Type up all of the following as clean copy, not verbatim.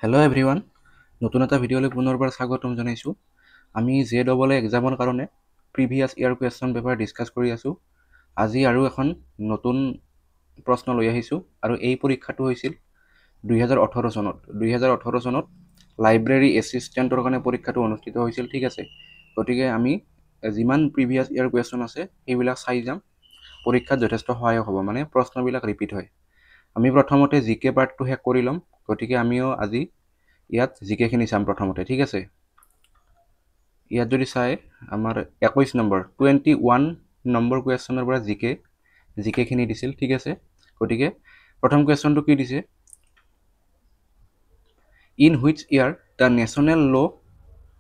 Hello' everyone, নতুন এটা ভিডিঅ'লৈ পুনৰবাৰ স্বাগতম জনাইছোঁ। আমি JEE এক্সামৰ কাৰণে previous year question paper discuss কৰি আছোঁ। আজি আৰু এখন নতুন প্ৰশ্ন লৈ আহিছোঁ আৰু এই পৰীক্ষাটো হৈছিল 2018 চনত। 2018 চনত লাইব্ৰেৰী এছিষ্টেণ্টৰ কাৰণে পৰীক্ষাটো অনুষ্ঠিত হৈছিল, ঠিক আছে। গতিকে আমি যিমান প্ৰিভিয়াছ ইয়াৰ কুৱেশ্যন আছে সেইবিলাক চাই যাম। পৰীক্ষাত যথেষ্ট সহায়ক হ'ব, মানে প্ৰশ্নবিলাক ৰিপিট হয়। আমি প্ৰথমতে জিকে পাৰ্টটো শেষ কৰি ল'ম। গতিকে আমিও আজি ইয়াত জিকেখিনি চাম প্ৰথমতে, ঠিক আছে। ইয়াত যদি চাই আমাৰ 21 নম্বৰ 21 নম্বৰ কুৱেশ্যনৰ পৰা জিকেখিনি দিছিল, ঠিক আছে। গতিকে প্ৰথম কুৱেশ্যনটো কি দিছে? In which year the national law'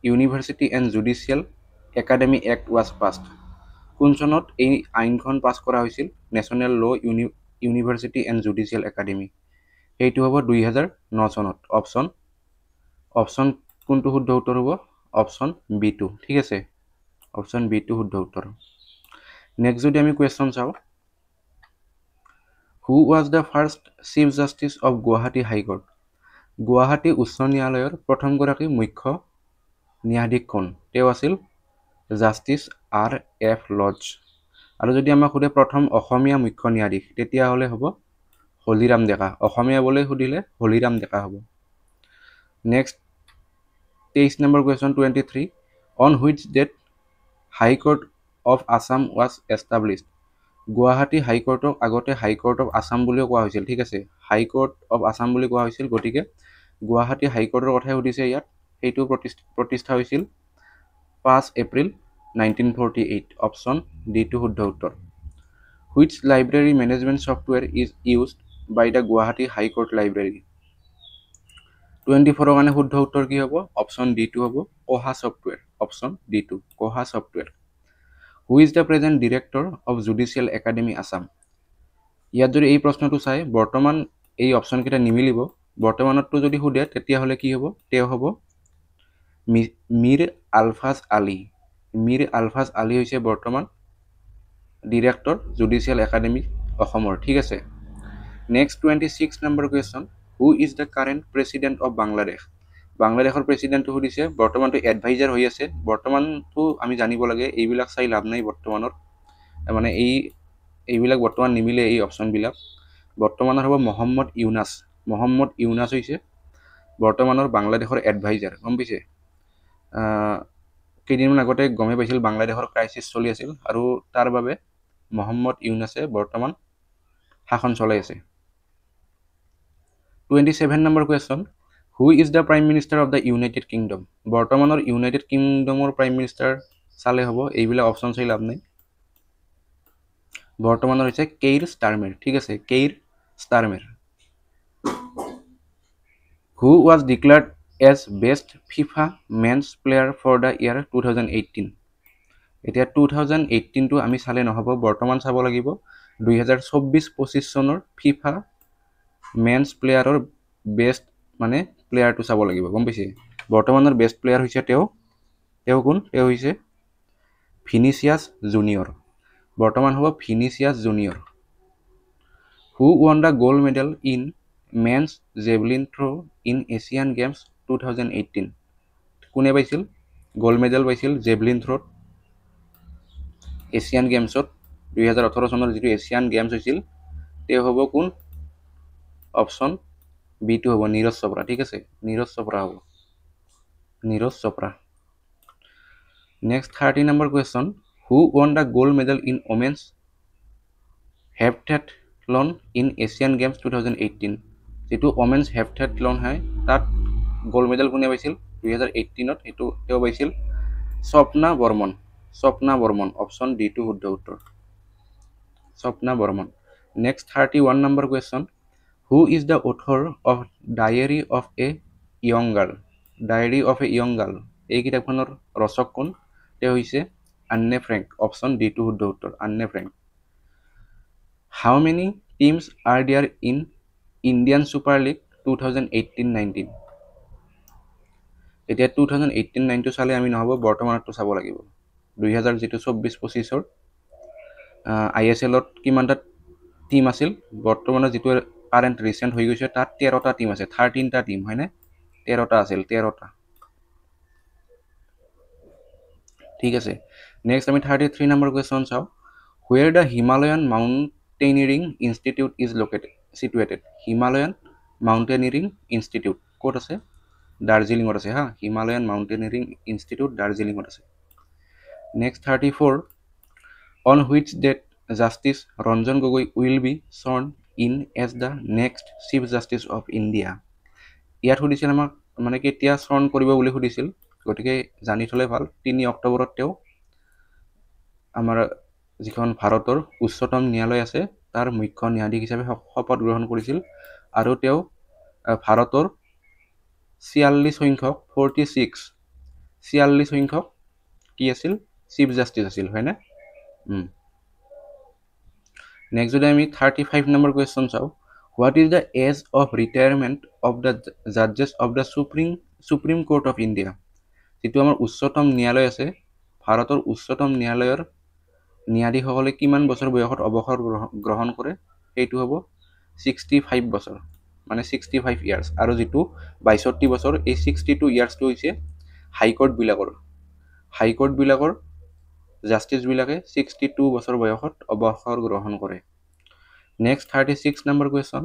university and judicial academy act was passed? কোন চনত এই আইনখন পাছ কৰা হৈছিল? National law' university and judicial academy. সেইটো হ'ব 2009 চনত। অপশ্যন কোনটো শুদ্ধ উত্তৰ হ'ব? অপশ্যন B2, ঠিক আছে। অপশ্যন B2 শুদ্ধ উত্তৰ। নেক্সট যদি আমি কুৱেশ্যন চাওঁ, who was the first chief justice of Guwahati high court? Guwahati উচ্চ ন্যায়ালয়ৰ প্ৰথমগৰাকী মুখ্য ন্যায়াধীশ কোন? তেওঁ আছিল জাষ্টিচ R.F. লজ। আৰু যদি আমাক সোধে প্ৰথম অসমীয়া মুখ্য ন্যায়াধীশ, তেতিয়াহ'লে হ'ব হলিৰাম ডেকা। অসমীয়া বুলি সুধিলে হলিৰাম ডেকা হ'ব। Next 23 number question 23, on which date high court of Assam was established? Guwahati হাইকোৰ্টক আগতে হাইকোৰ্ট অফ আছাম বুলিও কোৱা হৈছিল, ঠিক আছে। হাইকোৰ্ট অফ আছাম বুলি কোৱা হৈছিল, গতিকে গুৱাহাটী হাইকোৰ্টৰ কথাই সুধিছে ইয়াত। সেইটো প্ৰতিষ্ঠা হৈছিল 5 এপ্ৰিল 1948। অপশ্যন D2 শুদ্ধ উত্তৰ। Which library management software is used by the Guwahati high court library? 24ৰ কাৰণে শুদ্ধ উত্তৰ কি হ'ব? অপশ্যন D2 হ'ব Koha software. Option D2 Koha software. Who is the present director of judicial academy Assam? ইয়াত যদি এই প্ৰশ্নটো চাই বৰ্তমান এই অপশ্যনকেইটা নিমিলিব। বৰ্তমানতটো যদি সোধে তেতিয়াহ'লে কি হ'ব? তেওঁ হ'ব মীৰ আলফাজ আলী। মীৰ আলফাজ আলী হৈছে বৰ্তমান ডিৰেক্টৰ জুডিচিয়েল একাডেমি অসমৰ, ঠিক আছে। Next 26 number question, who is the current president of Bangladesh? বাংলাদেশৰ প্ৰেচিডেণ্টটো সুধিছে। বৰ্তমানটো এডভাইজাৰ হৈ আছে। বৰ্তমানটো আমি জানিব লাগে, এইবিলাক চাই লাভ নাই বৰ্তমানৰ, মানে এইবিলাক বৰ্তমান নিমিলে এই অপশ্যনবিলাক। বৰ্তমানৰ হ'ব মহম্মদ ইউনাছ। মহম্মদ ইউনাছ হৈছে বৰ্তমানৰ বাংলাদেশৰ এডভাইজাৰ, গম পাইছে। কেইদিনমান আগতে গমেই পাইছিল বাংলাদেশৰ ক্ৰাইচিছ চলি আছিল আৰু তাৰ বাবে মহম্মদ ইউনাছে বৰ্তমান শাসন চলাই আছে। 27 number question, who is the prime minister of the United kingdom? বৰ্তমানৰ ইউনাইটেড কিংডমৰ প্ৰাইম মিনিষ্টাৰ চালে হ'ব, এইবিলাক অপশ্যন চাই লাভ নাই। বৰ্তমানৰ হৈছে কেইৰ ষ্টাৰমেৰ, ঠিক আছে। Keir Starmer. Who was declared as best FIFA men's player for the year 2018? এতিয়া 2018টো আমি চালে নহ'ব, বৰ্তমান চাব লাগিব 2024-25 চনৰ ফিফা মেন্স প্লেয়াৰৰ বেষ্ট মানে প্লেয়াৰটো চাব লাগিব, গম পাইছে। বৰ্তমানৰ বেষ্ট প্লেয়াৰ হৈছে তেওঁ কোন? তেওঁ হৈছে ভিনিচিয়াছ জুনিয়ৰ। বৰ্তমান হ'ব Vinicius Junior. Who won the gold medal in men's javelin throw' in Asian Games 2018? কোনে পাইছিল গ'ল্ড মেডেল? পাইছিল জেভলিন থ্ৰ'ত এছিয়ান গেমছত। 2018 চনৰ যিটো এছিয়ান গেমছ হৈছিল, তেওঁ হ'ব কোন? অপশ্যন B2 হ'ব নীৰজ চোপ্ৰা, ঠিক আছে। নীৰজ চোপ্ৰা হ'ব, Neeraj Chopra. Next 30 number question, who won the gold medal in women's heptathlon in Asian Games 2018? যিটো ওমেন্স হেপ্টেথলন হয় তাত গ'ল্ড মেডেল কোনে পাইছিল 2018ত? তেওঁ পাইছিল স্বপ্না বৰ্মন। স্বপ্না বৰ্মন। অপশ্যন D2 শুদ্ধ উত্তৰ, Swapna Barman. Next 31 number question, who is the author of diary of a young girl? Diary of a young girl, এই কিতাপখনৰ ৰচক কোন? তেওঁ হৈছে আন্নে ফ্ৰেংক। অপশ্যন D2 শুদ্ধ উত্তৰ, Anne Frank. How many teams are there in Indian super league 2018-19? এতিয়া 2018-19টো চালে আমি নহ'ব, বৰ্তমানতো চাব লাগিব। 2024-25ৰ ISLত কিমানটা টিম আছিল? বৰ্তমানৰ যিটো কাৰেণ্ট ৰিচেণ্ট হৈ গৈছে তাত 13টা টিম আছে, 13টা টিম, হয়নে? 13টা আছিল 13টা ঠিক আছে নেক্সট আমি 33 নম্বৰ কোৱেশ্চন চাওঁ where the Himalayan Mountaineering Institute is located situated Himalayan Mountaineering Institute ক'ত আছে দাৰ্জিলিঙত আছে হা Himalayan Mountaineering Institute দাৰ্জিলিঙত আছে next 34 on which date Justice Ranjan Gogoi will be sworn in as the next Chief Justice of India ইয়াত সুধিছিল আমাক মানে কেতিয়া স্মৰণ কৰিব বুলি সুধিছিল গতিকে জানি থলে ভাল 3 অক্টোবৰত তেওঁ আমাৰ যিখন ভাৰতৰ উচ্চতম ন্যায়ালয় আছে তাৰ মুখ্য ন্যায়াধীশ হিচাপে শপত গ্ৰহণ কৰিছিল আৰু তেওঁ ভাৰতৰ 46 সংখ্যক 46 সংখ্যক কি আছিল চিফ জাষ্টিস আছিল হয়নে নেক্সট যদি আমি 35 নম্বৰ কোৱেশ্চন চাওঁ What is the age of retirement of the judges of the Supreme Court of India? যিটো আমাৰ উচ্চতম ন্যায়ালয় আছে ভাৰতৰ উচ্চতম ন্যায়ালয়ৰ ন্যায়াধীশসকলে কিমান বছৰ বয়সত অৱসৰ গ্ৰহণ কৰে সেইটো হ'ব 65 বছৰ মানে 65 ইয়াৰ্স আৰু যেটো 62 বছৰ এই 62 ইয়াৰ্সটো হৈছে হাইকোৰ্ট বিলাকৰ জাস্টিস বিলাকে 62 বছৰ বয়সত অৱসৰ গ্ৰহণ কৰে next 36 number question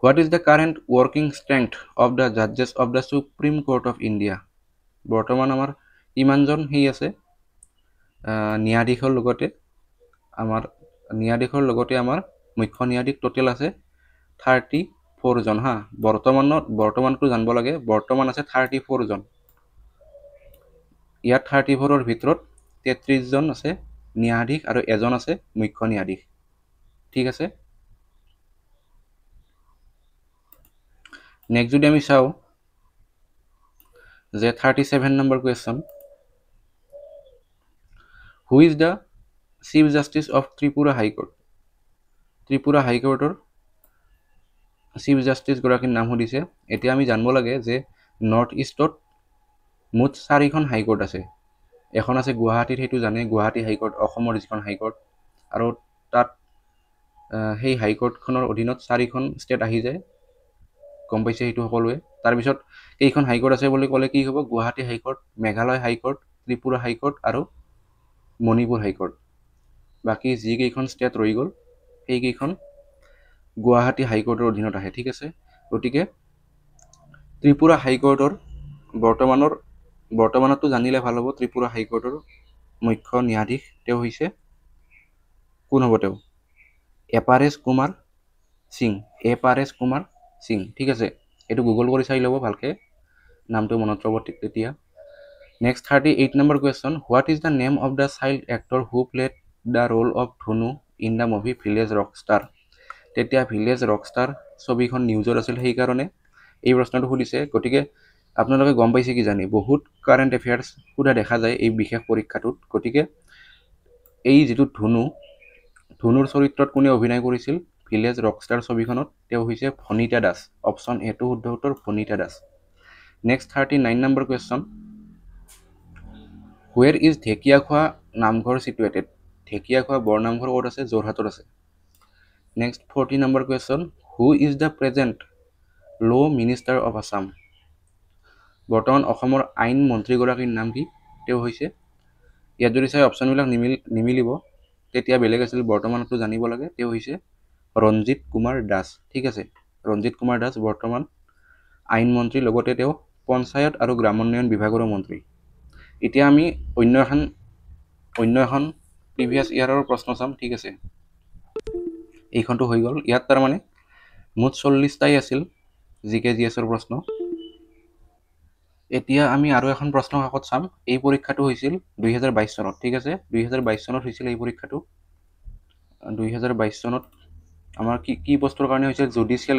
What is the current working strength of the judges of the Supreme Court of India? বৰ্তমান আমাৰ ইমানজন হেই আছে ন্যায়াধীশৰ লগতে আমাৰ মুখ্য ন্যায়াধীশ টোটেল আছে 34 জন হা বৰ্তমানটো জানিব লাগে বৰ্তমান আছে 34 জন ইয়াত 34 ৰ ভিতৰত 33 জন আছে ন্যায়াধীশ আৰু এজন আছে মুখ্য ন্যায়াধীশ ঠিক আছে নেক্সট যদি আমি চাও যে 37 number question Who is the Chief Justice of Tripura High Court? Tripura High Courtৰ Chief Justice গৰাকীৰ নাম সুধিছে এতিয়া আমি জানিব লাগে যে নৰ্থ ইষ্টত মুঠ 4খন হাই কোৰ্ট আছে এখন আছে গুৱাহাটীত হেতু জানে গুৱাহাটী হাই কোৰ্ট অসমৰ যিখন হাই কোৰ্ট আৰু তাত সেই হাই কোৰ্টখনৰ অধীনত 4খন ষ্টেট আহি যায় গম পাইছে হেতু সকলোৱে তাৰ পিছত এইখন হাই কোৰ্ট আছে বুলি ক'লে কি হ'ব গুৱাহাটী হাই কোৰ্ট মেঘালয় হাই কোৰ্ট ত্ৰিপুৰা হাই কোৰ্ট আৰু মণিপুৰ হাই কোৰ্ট বাকি যি কেইখন ষ্টেট ৰৈ গ'ল এই কেইখন গুৱাহাটী হাই কোৰ্টৰ অধীনত আহে ঠিক আছে গতিকে ত্ৰিপুৰা হাই কোৰ্টৰ বৰ্তমানতো জানিলে ভাল হ'ব ত্ৰিপুৰা হাই কোৰ্টৰ মুখ্য ন্যায়াধীশ তেওঁ হৈছে কোন হ'ব তেওঁ এপাৰেশ কুমাৰ সিং ঠিক আছে এটো গুগল কৰি চাই লব ভালকে নামটো মনত ৰব তেতিয়া next 38 number question What is the name of the child actor who played the role of Dhonu in the movie Village Rockstar তেতিয়া Village Rockstar ছবিখন নিউজৰ আছিল সেই কাৰণে এই প্ৰশ্নটো সুধিছে গতিকে আপোনালোকে গম পাইছে কি জানি বহুত কাৰেন্ট এফেয়াৰ্স পুৰা দেখা যায় এই বিশেষ পৰীক্ষাটোত গতিকে এই যেটো ধনুৰ চৰিত্ৰত কোনে অভিনয় কৰিছিল ভিলেজ ৰকষ্টাৰ ছবিখনত তেওঁ হৈছে Bhanita Das option A two শুদ্ধ উত্তৰ Bhanita Das next 39 number question Where is Dhekiakhowa Namghar situated Dhekiakhowa Bornamghar ক'ত আছে যোৰহাটত আছে next 40 number question Who is the present law minister of Assam বৰ্তমান অসমৰ আইন মন্ত্ৰী গৰাকীৰ নাম কি তেওঁ হৈছে ইয়াত যদি চাই অপচনবিলাক নিমিলিব তেতিয়া বেলেগ আছিল বৰ্তমানটো জানিব লাগে তেওঁ হৈছে ৰঞ্জিত কুমাৰ দাস ঠিক আছে ৰঞ্জিত কুমাৰ দাস বৰ্তমান আইন মন্ত্ৰী লগতে তেওঁ পঞ্চায়ত আৰু গ্ৰামোন্নয়ন বিভাগৰ মন্ত্ৰী এতিয়া আমি অন্য এখন প্ৰিভিয়াস ইয়াৰৰ প্ৰশ্ন চাম ঠিক আছে এইখনটো হৈ গল ইয়াত তাৰ মানে মুঠ 40টাই আছিল জিকে জিএছৰ প্ৰশ্ন এতিয়া আমি আৰু এখন প্ৰশ্ন কাকত চাম এই পৰীক্ষাটো হৈছিল 2022 চনত ঠিক আছে 2022 চনত হৈছিল এই পৰীক্ষাটো 2022 চনত আমাৰ কি পোষ্টৰ কাৰণে হৈছিল জুডিশিয়াল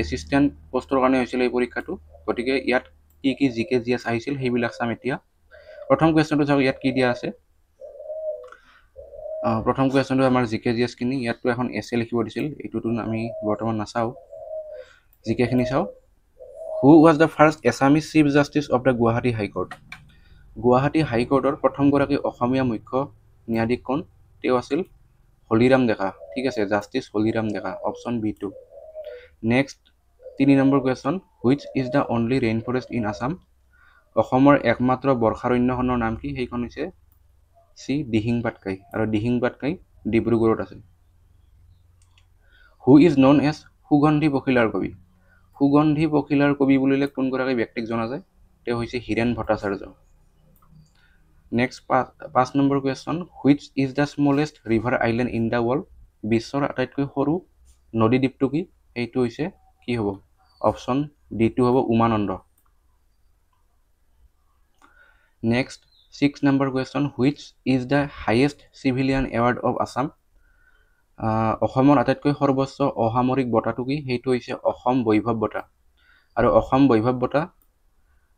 এসিস্ট্যান্ট পোষ্টৰ কাৰণে হৈছিল এই পৰীক্ষাটো গতিকে ইয়াত কি জিকে জিএস আহিছিল সেইবিলাক চাম এতিয়া প্ৰথম কোৱেশ্চনটো চাও ইয়াত কি দিয়া আছে প্ৰথম কোৱেশ্চনটো আমাৰ জিকে জিএস কিনি ইয়াতটো এখন এসে লিখিব দিছিল এইটোটো আমি বৰ্তমান নাচাও জিকে খিনি চাও Who was the first Assamese Chief Justice of the Guwahati High Court? Guwahati High Courtৰ প্ৰথম গৰাকী অসমীয়া মুখ্য ন্যায়াধীশ কোন তেওঁ আছিল হলিৰাম ডেকা ঠিক আছে justice Holiram Deka option B2 next 3 number question, which is the only rainforest in Assam? অসমৰ একমাত্ৰ বৰ্ষাৰণ্যখনৰ নাম কি? সেইখন হৈছে চি দিহিং পাটকাই, আৰু দিহিং পাটকাই ডিব্ৰুগড়ত আছে। Who is known as সুগন্ধি পখিলাৰ কবি? সুগন্ধি পখিলাৰ কবি বুলিলে কোনগৰাকী ব্যক্তিক জনা যায়? তেওঁ হৈছে Hiren Bhattacharya. Next 5 number question, which is the smallest river island in the world? বিশ্বৰ আটাইতকৈ সৰু নদী দ্বীপটো কি? এইটো হৈছে কি হ'ব? অপশ্যন ডি2 হ'ব Umananda. Next 6 number question, which is the highest civilian award of Assam? অসমৰ আটাইতকৈ সৰ্বোচ্চ অসামৰিক বঁটাটো কি? সেইটো হৈছে অসম বৈভৱ বঁটা, আৰু অসম বৈভৱ বঁটা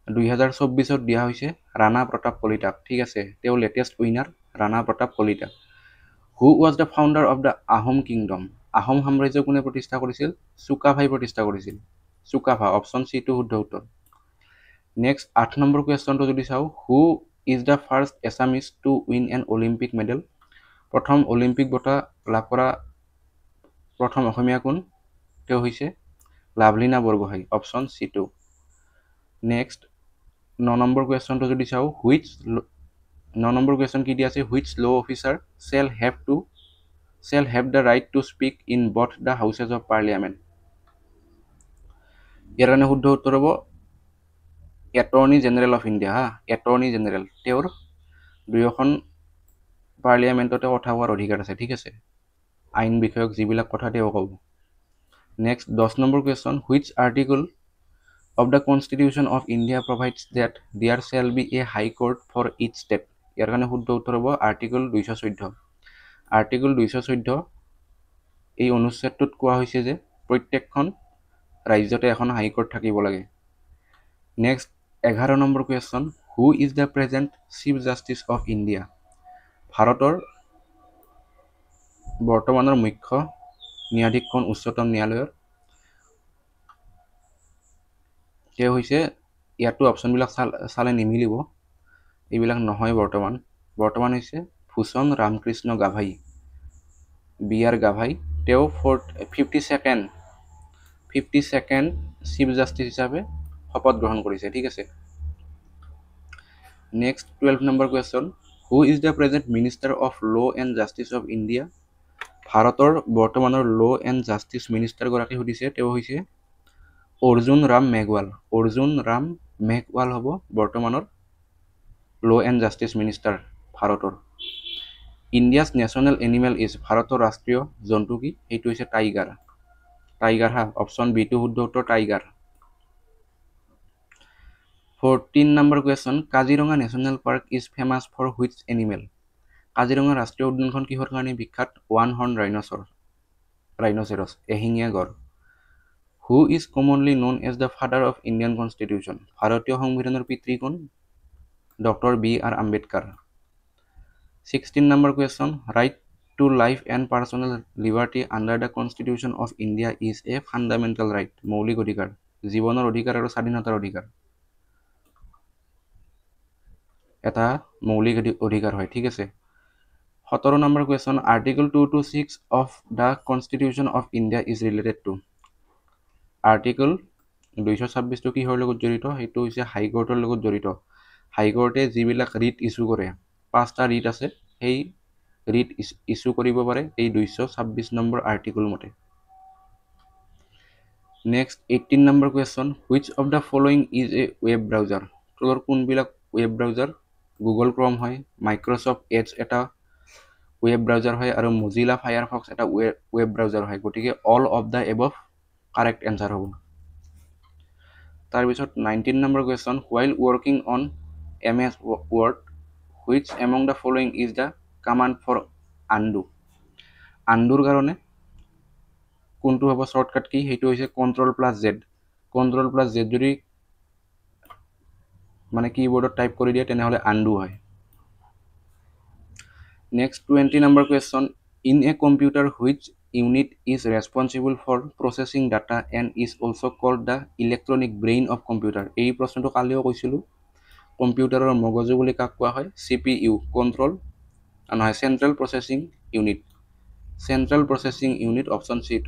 2024 দিয়া হৈছে ৰাণা প্ৰতাপ কলিতাক। ঠিক আছে, তেওঁ latest winner Rana Pratap Kalita. Who was the founder of the Ahom kingdom? Ahom সাম্ৰাজ্য কোনে প্ৰতিষ্ঠা কৰিছিল? চুকাফাই প্ৰতিষ্ঠা কৰিছিল। চুকাফা, অপশ্যন চিটো শুদ্ধ উত্তৰ। নেক্সট 8 নম্বৰ কুৱেশ্যনটো যদি চাওঁ, who is the first Assamese to win an Olympic medal? প্ৰথম অলিম্পিক বঁটা লাভ কৰা প্ৰথম অসমীয়া কোন? তেওঁ হৈছে লাভলীনা বৰগোহাঁই, অপশ্যন চিটো। নেক্সট 9 নম্বৰ কুৱেশ্যনটো যদি চাওঁ, 9 নম্বৰ কুৱেশ্যন কি দিয়া আছে? Which law' officer shall have the right to speak in both the houses of parliament? ইয়াৰ কাৰণে শুদ্ধ উত্তৰ হ'ব attorney general of India. Attorney general, তেওঁৰ দুয়োখন পাৰ্লিয়ামেণ্টতে কথা কোৱাৰ অধিকাৰ আছে। ঠিক আছে, আইন বিষয়ক যিবিলাক কথা তেওঁ ক'ব। Next 10 number question, which article of the Constitution of India provides that there shall be a high court for each state? ইয়াৰ কাৰণে শুদ্ধ উত্তৰ হ'ব আৰ্টিকল 214। আৰ্টিকল 214 এই অনুচ্ছেদটোত কোৱা হৈছে যে প্ৰত্যেকখন ৰাজ্যতে এখন হাইকোৰ্ট থাকিব লাগে। Next 11 number question, who is the present chief justice of India? ভাৰতৰ বৰ্তমানৰ মুখ্য ন্যায়াধীশ কোন উচ্চতম ন্যায়ালয়ৰ? তেওঁ হৈছে, ইয়াতো অপশ্যনবিলাক চালে নিমিলিব, এইবিলাক নহয় বৰ্তমান হৈছে ভূষণ ৰামকৃষ্ণ গাভাই, BR গাভাই। তেওঁ 52nd চিফ জাষ্টিচ হিচাপে শপত গ্ৰহণ কৰিছে। ঠিক আছে। Next 12 number question, who is the present minister of law' and justice of India? ভাৰতৰ বৰ্তমানৰ ল' এণ্ড জাষ্টিচ মিনিষ্টাৰগৰাকী সুধিছে, তেওঁ হৈছে অৰ্জুন ৰাম মেঘৱাল। অৰ্জুন ৰাম মেঘৱাল হ'ব বৰ্তমানৰ ল' এণ্ড জাষ্টিচ মিনিষ্টাৰ ভাৰতৰ। India's national animal is? ভাৰতৰ ৰাষ্ট্ৰীয় জন্তু কি? সেইটো হৈছে টাইগাৰ। অপশ্যন বিটো শুদ্ধ উত্তৰ, tiger. 14 number question, Kaziranga national park is famous for which animal? Kaziranga ৰাষ্ট্ৰীয় উদ্যানখন কিহৰ কাৰণে বিখ্যাত? ওৱান হৰ্ন ৰাইনচেৰছ, এশিঙীয়া গড়। Who is commonly known as the father of Indian constitution? ভাৰতীয় সংবিধানৰ পিতৃ কোন? Doctor BR Ambedkar. 16 number question, right to life and personal liberty under the constitution of India is a fundamental right? মৌলিক অধিকাৰ, জীৱনৰ অধিকাৰ আৰু স্বাধীনতাৰ অধিকাৰ এটা মৌলিক অধিকাৰ হয়। ঠিক আছে। 17 number question, article 2 to 6 of the constitution of India is related to? Article 226টো কিহৰ লগত জড়িত? সেইটো হৈছে হাইকোৰ্টৰ লগত জড়িত। হাইকোৰ্টে যিবিলাক ৰিট ইছ্যু কৰে, 5টা ৰিট আছে, সেই ৰিট ইছ্যু কৰিব পাৰে এই 226 নম্বৰ আৰ্টিকল মতে। Next 18 number question, which of the following is a web browser? তলৰ কোনবিলাক ৱেব ব্ৰাউজাৰ? গুগল ক্ৰম হয়, মাইক্ৰ'ছফ্ট এডছ এটা ৱেব ব্ৰাউজাৰ হয়, আৰু মজিলা ফায়াৰফক্স এটা ৱেব ব্ৰাউজাৰ হয়। গতিকে all of the above correct answer হ'ব। তাৰপিছত 19 number question, while working on MS Word, which among the following is the command for undo? আনডুৰ কাৰণে কোনটো হ'ব শ্বৰ্টকাট কি? সেইটো হৈছে Ctrl+Z। Ctrl+Z যদি মানে কীবৰ্ডত টাইপ কৰি দিয়ে তেনেহ'লে আনডু হয়। Next 20 number question, in a computer which unit is responsible for processing data and is also' called the electronic brain of computer? এই প্ৰশ্নটো কালিও কৈছিলোঁ। কম্পিউটাৰৰ মগজু বুলি কাক কোৱা হয়? CPU, central processing unit, option C2।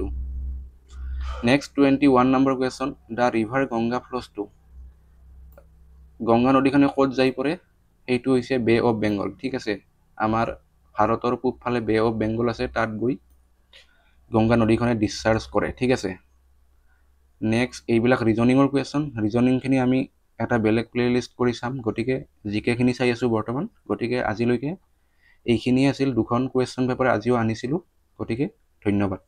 Next 21 number question, the river Ganga flows to. Ganga নদীখনে ক'ত যাই পৰে? সেইটো হৈছে বে অফ বেংগল। ঠিক আছে, আমাৰ ভাৰতৰ পূবফালে বে অফ বেংগল আছে, তাত গৈ গংগা নদীখনে ডিছচাৰ্জ কৰে। ঠিক আছে, নেক্সট এইবিলাক ৰিজনিঙৰ কুৱেশ্যন। ৰিজনিংখিনি আমি এটা বেলেগ প্লে'লিষ্ট কৰি চাম, গতিকে জিকেখিনি চাই আছোঁ বৰ্তমান। গতিকে আজিলৈকে এইখিনিয়ে আছিল 2খন কুৱেশ্যন পেপাৰ আজিও আনিছিলোঁ। গতিকে ধন্যবাদ।